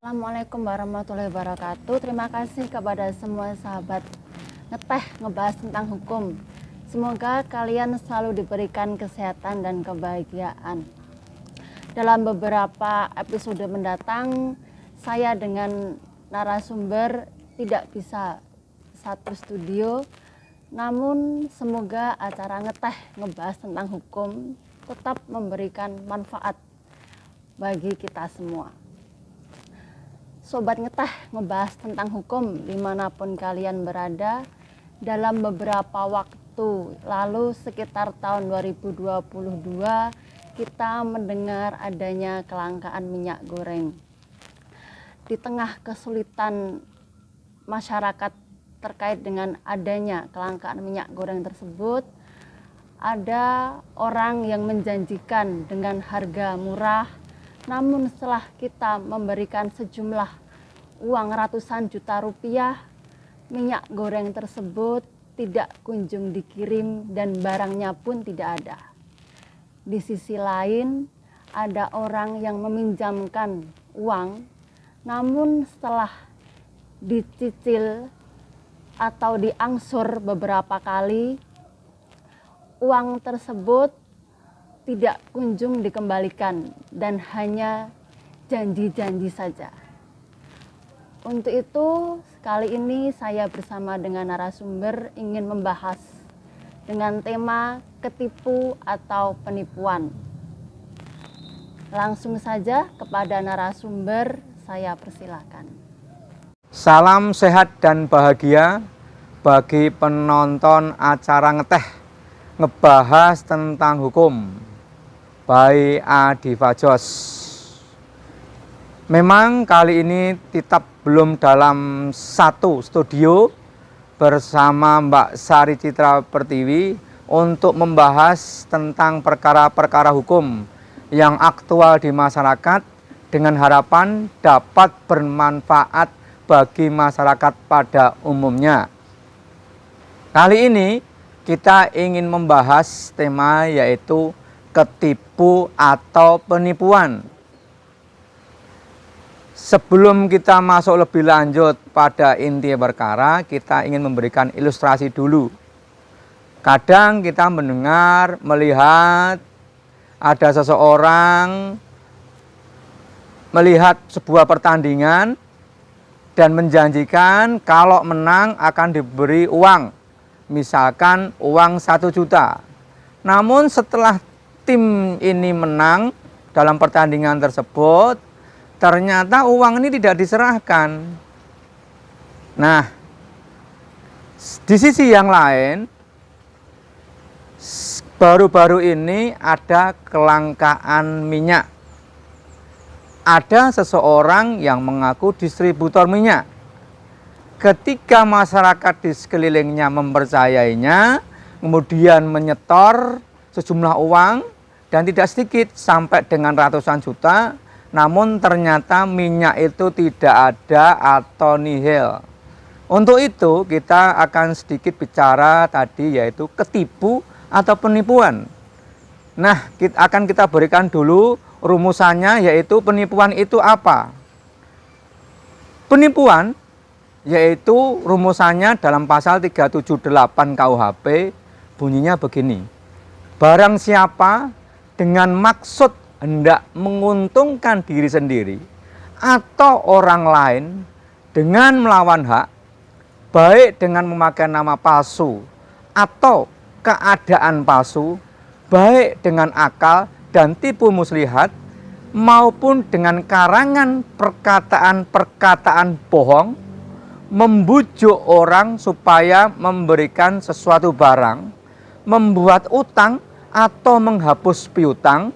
Assalamualaikum warahmatullahi wabarakatuh. Terima kasih kepada semua sahabat ngeteh ngebahas tentang hukum. Semoga kalian selalu diberikan kesehatan dan kebahagiaan. Dalam beberapa episode mendatang, saya dengan narasumber tidak bisa satu studio, namun semoga acara ngeteh ngebahas tentang hukum tetap memberikan manfaat bagi kita semua. Sobat ngeteh ngebahas tentang hukum dimanapun kalian berada. Dalam beberapa waktu lalu sekitar tahun 2022 kita mendengar adanya kelangkaan minyak goreng. Di tengah kesulitan masyarakat terkait dengan adanya kelangkaan minyak goreng tersebut, ada orang yang menjanjikan dengan harga murah. Namun setelah kita memberikan sejumlah uang ratusan juta rupiah, minyak goreng tersebut tidak kunjung dikirim dan barangnya pun tidak ada. Di sisi lain, ada orang yang meminjamkan uang, namun setelah dicicil atau diangsur beberapa kali, uang tersebut tidak kunjung dikembalikan dan hanya janji-janji saja. Untuk itu, kali ini saya bersama dengan narasumber ingin membahas dengan tema ketipu atau penipuan. Langsung saja kepada narasumber, saya persilakan. Salam sehat dan bahagia bagi penonton acara ngeteh ngebahas tentang hukum by Adi Fajos. Memang kali ini tetap belum dalam satu studio bersama Mbak Sari Citra Pertiwi untuk membahas tentang perkara-perkara hukum yang aktual di masyarakat dengan harapan dapat bermanfaat bagi masyarakat pada umumnya. Kali ini kita ingin membahas tema yaitu ketipu atau penipuan. Sebelum kita masuk lebih lanjut pada inti perkara, kita ingin memberikan ilustrasi dulu. Kadang kita mendengar, melihat ada seseorang melihat sebuah pertandingan dan menjanjikan kalau menang akan diberi uang. Misalkan uang 1 juta. Namun setelah tim ini menang dalam pertandingan tersebut, ternyata uang ini tidak diserahkan. Nah, di sisi yang lain, baru-baru ini ada kelangkaan minyak. Ada seseorang yang mengaku distributor minyak. Ketika masyarakat di sekelilingnya mempercayainya, kemudian menyetor sejumlah uang dan tidak sedikit sampai dengan ratusan juta, namun ternyata minyak itu tidak ada atau nihil. Untuk itu kita akan sedikit bicara tadi yaitu ketipu atau penipuan. Nah, kita berikan dulu rumusannya, yaitu penipuan itu apa? Penipuan yaitu rumusannya dalam pasal 378 KUHP bunyinya begini. Barang siapa dengan maksud hendak menguntungkan diri sendiri atau orang lain dengan melawan hak, baik dengan memakai nama palsu atau keadaan palsu, baik dengan akal dan tipu muslihat, maupun dengan karangan perkataan-perkataan bohong, membujuk orang supaya memberikan sesuatu barang, membuat utang atau menghapus piutang,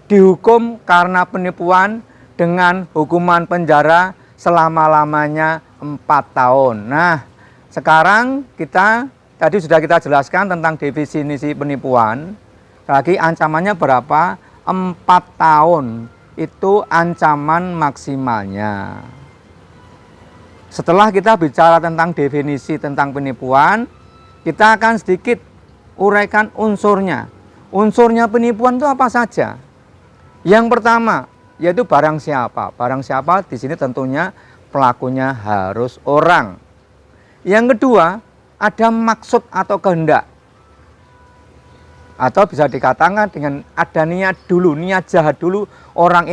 dihukum karena penipuan dengan hukuman penjara selama-lamanya 4 tahun. Nah, sekarang tadi sudah kita jelaskan tentang definisi penipuan. Lagi ancamannya berapa? 4 tahun. Itu ancaman maksimalnya. Setelah kita bicara tentang definisi tentang penipuan, kita akan sedikit uraikan unsurnya. Unsurnya penipuan itu apa saja? Yang pertama, yaitu barang siapa. Barang siapa di sini tentunya pelakunya harus orang. Yang kedua, ada maksud atau kehendak. Atau bisa dikatakan dengan ada niat dulu, niat jahat dulu orang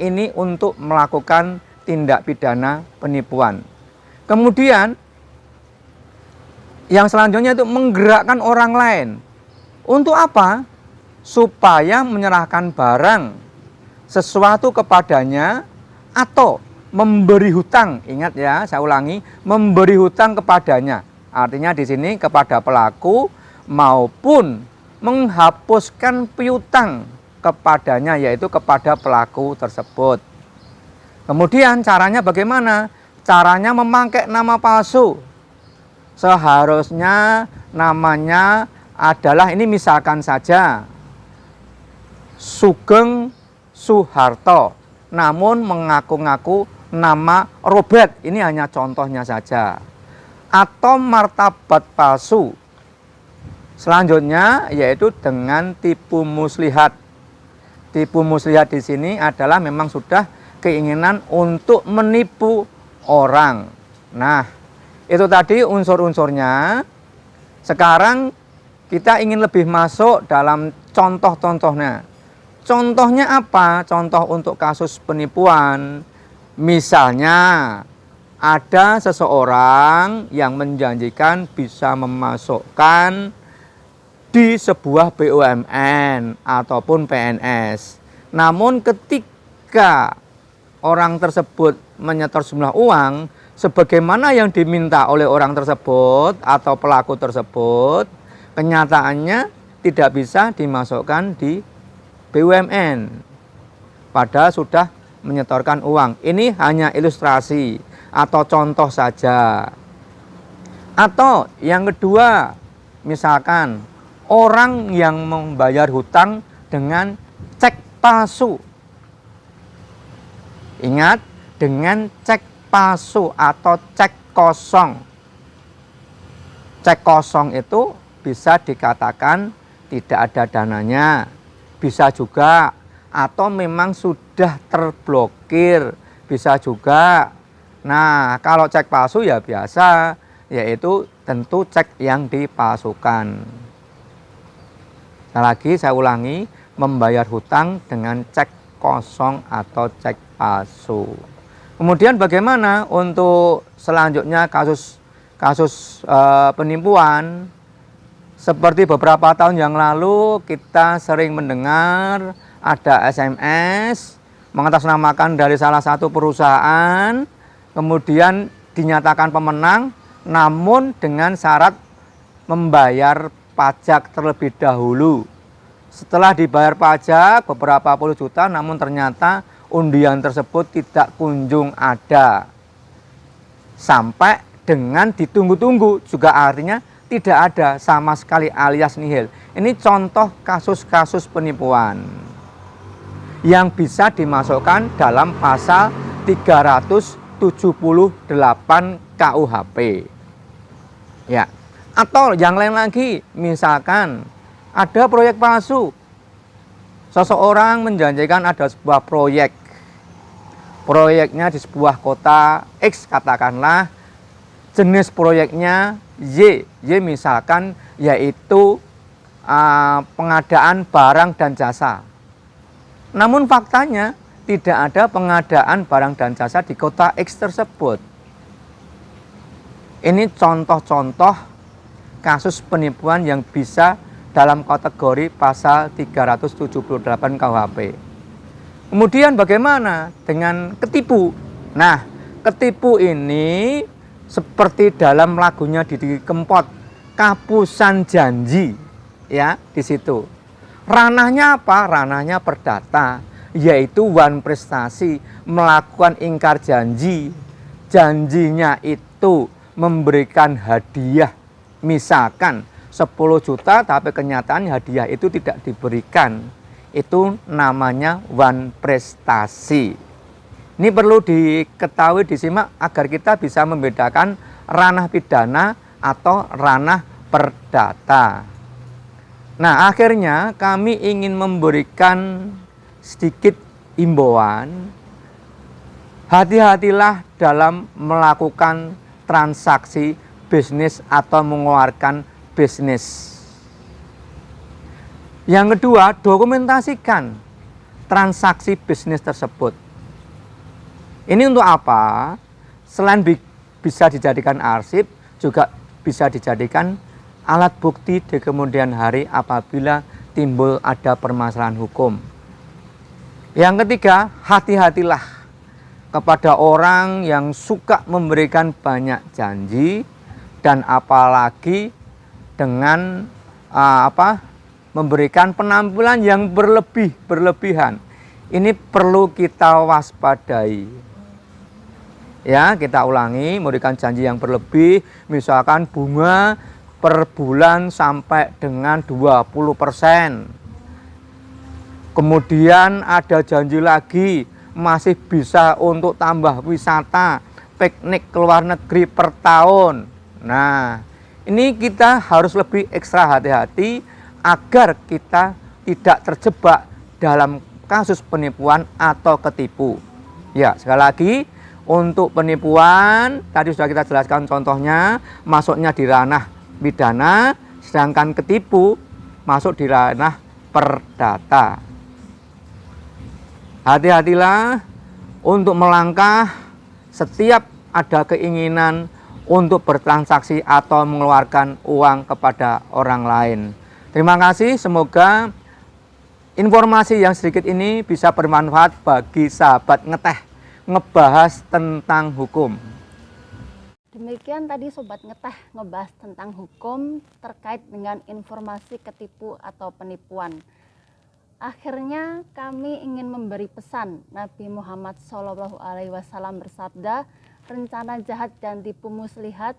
ini untuk melakukan tindak pidana penipuan. Kemudian yang selanjutnya itu menggerakkan orang lain. Untuk apa? Supaya menyerahkan barang sesuatu kepadanya atau memberi hutang. Ingat ya, saya ulangi, memberi hutang kepadanya. Artinya di sini kepada pelaku maupun menghapuskan piutang kepadanya, yaitu kepada pelaku tersebut. Kemudian caranya bagaimana? Caranya memakai nama palsu. Seharusnya namanya adalah, ini misalkan saja Sugeng Suharto, namun mengaku-ngaku nama Robert. Ini hanya contohnya saja. Atau martabat palsu. Selanjutnya yaitu dengan tipu muslihat. Tipu muslihat di sini adalah memang sudah keinginan untuk menipu orang. Nah, itu tadi unsur-unsurnya. Sekarang kita ingin lebih masuk dalam contoh-contohnya. Contohnya apa? Contoh untuk kasus penipuan. Misalnya ada seseorang yang menjanjikan bisa memasukkan di sebuah BUMN ataupun PNS. Namun ketika orang tersebut menyetor sejumlah uang sebagaimana yang diminta oleh orang tersebut atau pelaku tersebut, kenyataannya tidak bisa dimasukkan di BUMN. Padahal sudah menyetorkan uang. Ini hanya ilustrasi atau contoh saja. Atau yang kedua, misalkan orang yang membayar hutang dengan cek palsu. Ingat, dengan cek palsu atau cek kosong. Cek kosong itu bisa dikatakan tidak ada dananya. Bisa juga, atau memang sudah terblokir. Bisa juga. Nah, kalau cek palsu ya biasa, yaitu tentu cek yang dipalsukan. Lagi saya ulangi, membayar hutang dengan cek kosong atau cek palsu. Kemudian bagaimana untuk selanjutnya kasus penipuan? Seperti beberapa tahun yang lalu kita sering mendengar ada SMS mengatasnamakan dari salah satu perusahaan, kemudian dinyatakan pemenang, namun dengan syarat membayar pajak terlebih dahulu. Setelah dibayar pajak beberapa puluh juta, namun ternyata undian tersebut tidak kunjung ada. Sampai dengan ditunggu-tunggu, juga artinya tidak ada sama sekali alias nihil. Ini contoh kasus-kasus penipuan yang bisa dimasukkan dalam pasal 378 KUHP. Ya. Atau yang lain lagi, misalkan ada proyek palsu. Seseorang menjanjikan ada sebuah proyek. Proyeknya di sebuah kota X katakanlah, jenis proyeknya Y. Y misalkan yaitu pengadaan barang dan jasa. Namun faktanya tidak ada pengadaan barang dan jasa di kota X tersebut. Ini contoh-contoh kasus penipuan yang bisa dalam kategori pasal 378 KUHP. Kemudian bagaimana dengan ketipu? Nah, ketipu ini seperti dalam lagunya Didi Kempot, Kapusan Janji, ya, di situ. Ranahnya apa? Ranahnya perdata, yaitu wan prestasi, melakukan ingkar janji. Janjinya itu memberikan hadiah. Misalkan 10 juta tapi kenyataan hadiah itu tidak diberikan. Itu namanya wan prestasi. Ini perlu diketahui, disimak agar kita bisa membedakan ranah pidana atau ranah perdata. Nah, akhirnya kami ingin memberikan sedikit imbauan, hati-hatilah dalam melakukan transaksi bisnis atau mengeluarkan bisnis. Yang kedua, dokumentasikan transaksi bisnis tersebut. Ini untuk apa? Selain bisa dijadikan arsip, juga bisa dijadikan alat bukti di kemudian hari apabila timbul ada permasalahan hukum. Yang ketiga, hati-hatilah kepada orang yang suka memberikan banyak janji dan apalagi dengan memberikan penampilan yang berlebihan. Ini perlu kita waspadai. Ya, kita ulangi, memberikan janji yang berlebih, misalkan bunga per bulan sampai dengan 20%. Kemudian ada janji lagi, masih bisa untuk tambah wisata, piknik ke luar negeri per tahun. Nah, ini kita harus lebih ekstra hati-hati agar kita tidak terjebak dalam kasus penipuan atau ketipu. Ya, sekali lagi, untuk penipuan, tadi sudah kita jelaskan contohnya, masuknya di ranah pidana, sedangkan ketipu masuk di ranah perdata. Hati-hatilah untuk melangkah setiap ada keinginan untuk bertransaksi atau mengeluarkan uang kepada orang lain. Terima kasih, semoga informasi yang sedikit ini bisa bermanfaat bagi sahabat ngeteh ngebahas tentang hukum. Demikian tadi Sobat Ngeteh ngebahas tentang hukum terkait dengan informasi ketipu atau penipuan. Akhirnya kami ingin memberi pesan. Nabi Muhammad SAW bersabda, rencana jahat dan tipu muslihat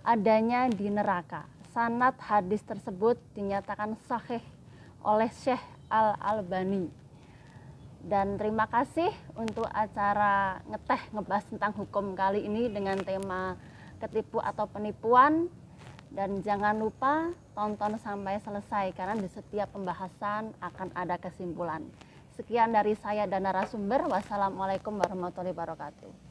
adanya di neraka. Sanad hadis tersebut dinyatakan sahih oleh Syekh Al-Albani. Dan terima kasih untuk acara ngeteh ngebahas tentang hukum kali ini dengan tema ketipu atau penipuan. Dan jangan lupa tonton sampai selesai karena di setiap pembahasan akan ada kesimpulan. Sekian dari saya dan narasumber. Wassalamualaikum warahmatullahi wabarakatuh.